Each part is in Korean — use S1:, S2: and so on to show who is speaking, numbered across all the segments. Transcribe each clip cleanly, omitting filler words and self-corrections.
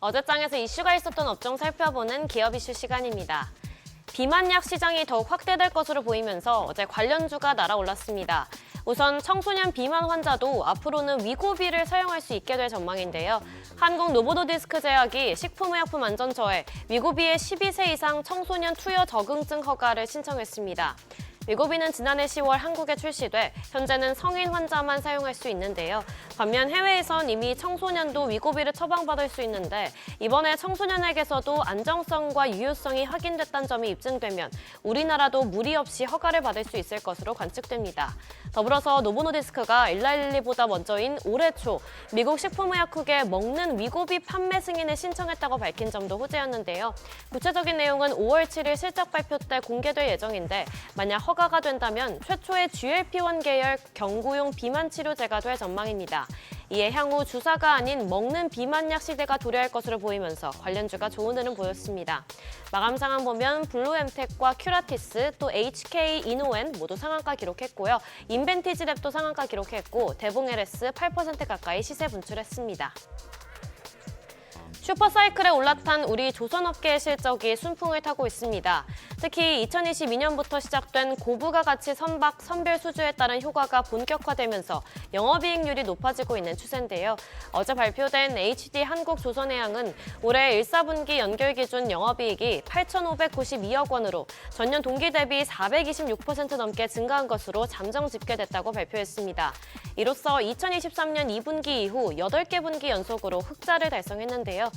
S1: 어제장에서 이슈가 있었던 업종 살펴보는 기업 이슈 시간입니다. 비만약 시장이 더욱 확대될 것으로 보이면서 어제 관련주가 날아올랐습니다. 우선 청소년 비만 환자도 앞으로는 위고비를 사용할 수 있게 될 전망인데요. 한국 노보노디스크 제약이 식품의약품안전처에 위고비의 12세 이상 청소년 투여 적응증 허가를 신청했습니다. 위고비는 지난해 10월 한국에 출시돼 현재는 성인 환자만 사용할 수 있는데요. 반면 해외에선 이미 청소년도 위고비를 처방받을 수 있는데 이번에 청소년에게서도 안정성과 유효성이 확인됐다는 점이 입증되면 우리나라도 무리 없이 허가를 받을 수 있을 것으로 관측됩니다. 더불어서 노보노디스크가 1112보다 먼저인 올해 초 미국 식품의약국에 먹는 위고비 판매 승인을 신청했다고 밝힌 점도 호재였는데요. 구체적인 내용은 5월 7일 실적 발표 때 공개될 예정인데 만약 허가가 된다면 최초의 GLP-1 계열 경구용 비만 치료제가 될 전망입니다. 이에 향후 주사가 아닌 먹는 비만약 시대가 도래할 것으로 보이면서 관련주가 좋은 흐름 보였습니다. 마감 상황 보면 블루엠텍과 큐라티스, 또 HK 이노엔 모두 상한가 기록했고요. 인벤티지랩도 상한가 기록했고 대봉LS 8% 가까이 시세 분출했습니다. 슈퍼사이클에 올라탄 우리 조선업계의 실적이 순풍을 타고 있습니다. 특히 2022년부터 시작된 고부가 가치 선박 선별 수주에 따른 효과가 본격화되면서 영업이익률이 높아지고 있는 추세인데요. 어제 발표된 HD 한국조선해양은 올해 1, 4분기 연결 기준 영업이익이 8,592억 원으로 전년 동기 대비 426% 넘게 증가한 것으로 잠정 집계됐다고 발표했습니다. 이로써 2023년 2분기 이후 8개 분기 연속으로 흑자를 달성했는데요.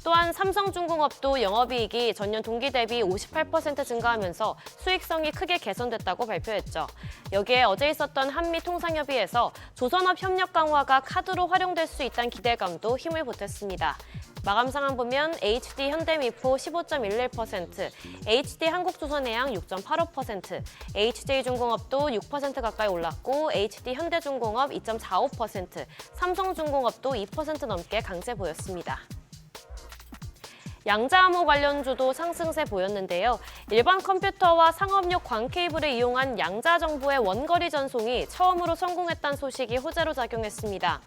S1: 또한 삼성중공업도 영업이익이 전년 동기 대비 58% 증가하면서 수익성이 크게 개선됐다고 발표했죠. 여기에 어제 있었던 한미통상협의회에서 조선업 협력 강화가 카드로 활용될 수 있다는 기대감도 힘을 보탰습니다. 마감 상황 보면 HD 현대미포 15.11%, HD 한국조선해양 6.85%, HJ중공업도 6% 가까이 올랐고 HD 현대중공업 2.45%, 삼성중공업도 2% 넘게 강세 보였습니다. 양자암호 관련주도 상승세 보였는데요. 일반 컴퓨터와 상업용 광 케이블을 이용한 양자 정보의 원거리 전송이 처음으로 성공했다는 소식이 호재로 작용했습니다.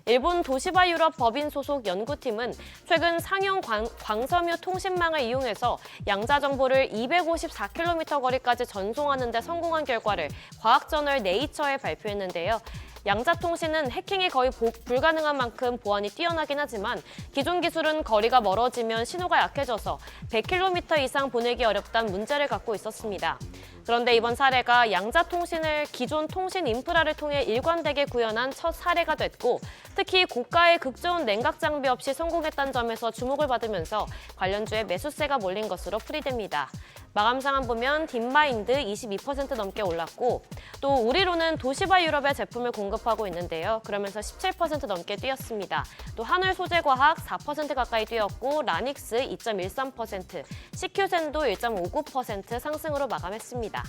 S1: 일본 도시바 유럽 법인 소속 연구팀은 최근 상용 광섬유 통신망을 이용해서 양자 정보를 254km 거리까지 전송하는 데 성공한 결과를 과학저널 네이처에 발표했는데요. 양자 통신은 해킹이 거의 불가능한 만큼 보안이 뛰어나긴 하지만 기존 기술은 거리가 멀어지면 신호가 약해져서 100km 이상 보내기 어렵다는 문제를 갖고 있었습니다. 그런데 이번 사례가 양자 통신을 기존 통신 인프라를 통해 일관되게 구현한 첫 사례가 됐고 특히 고가의 극저온 냉각 장비 없이 성공했다는 점에서 주목을 받으면서 관련주에 매수세가 몰린 것으로 풀이됩니다. 마감 상황 보면 딥마인드 22% 넘게 올랐고 또 우리로는 도시바 유럽의 제품을 공급하고 있는데요. 그러면서 17% 넘게 뛰었습니다. 또 한울소재과학 4% 가까이 뛰었고 라닉스 2.13%, CQ센도 1.59% 상승으로 마감했습니다.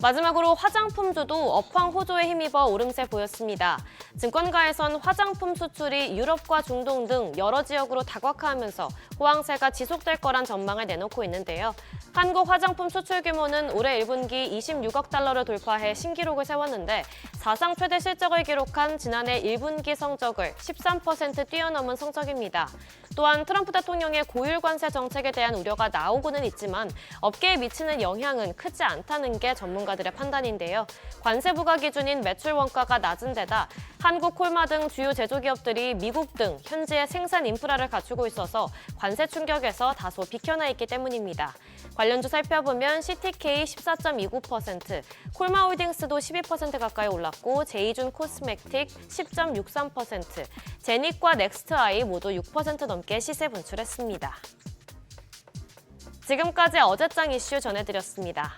S1: 마지막으로 화장품주도 업황 호조에 힘입어 오름세 보였습니다. 증권가에선 화장품 수출이 유럽과 중동 등 여러 지역으로 다각화하면서 호황세가 지속될 거란 전망을 내놓고 있는데요. 한국 화장품 수출 규모는 올해 1분기 26억 달러를 돌파해 신기록을 세웠는데 사상 최대 실적을 기록한 지난해 1분기 성적을 13% 뛰어넘은 성적입니다. 또한 트럼프 대통령의 고율 관세 정책에 대한 우려가 나오고는 있지만 업계에 미치는 영향은 크지 않다는 게 전문가들의 판단인데요. 관세 부과 기준인 매출 원가가 낮은 데다 한국 콜마 등 주요 제조기업들이 미국 등 현지의 생산 인프라를 갖추고 있어서 관세 충격에서 다소 비켜나 있기 때문입니다. 관련주 살펴보면 CTK 14.29%, 콜마홀딩스도 12% 가까이 올랐고 제이준 코스메틱 10.63%, 제닉과 넥스트아이 모두 6% 넘게 시세 분출했습니다. 지금까지 어제장 이슈 전해드렸습니다.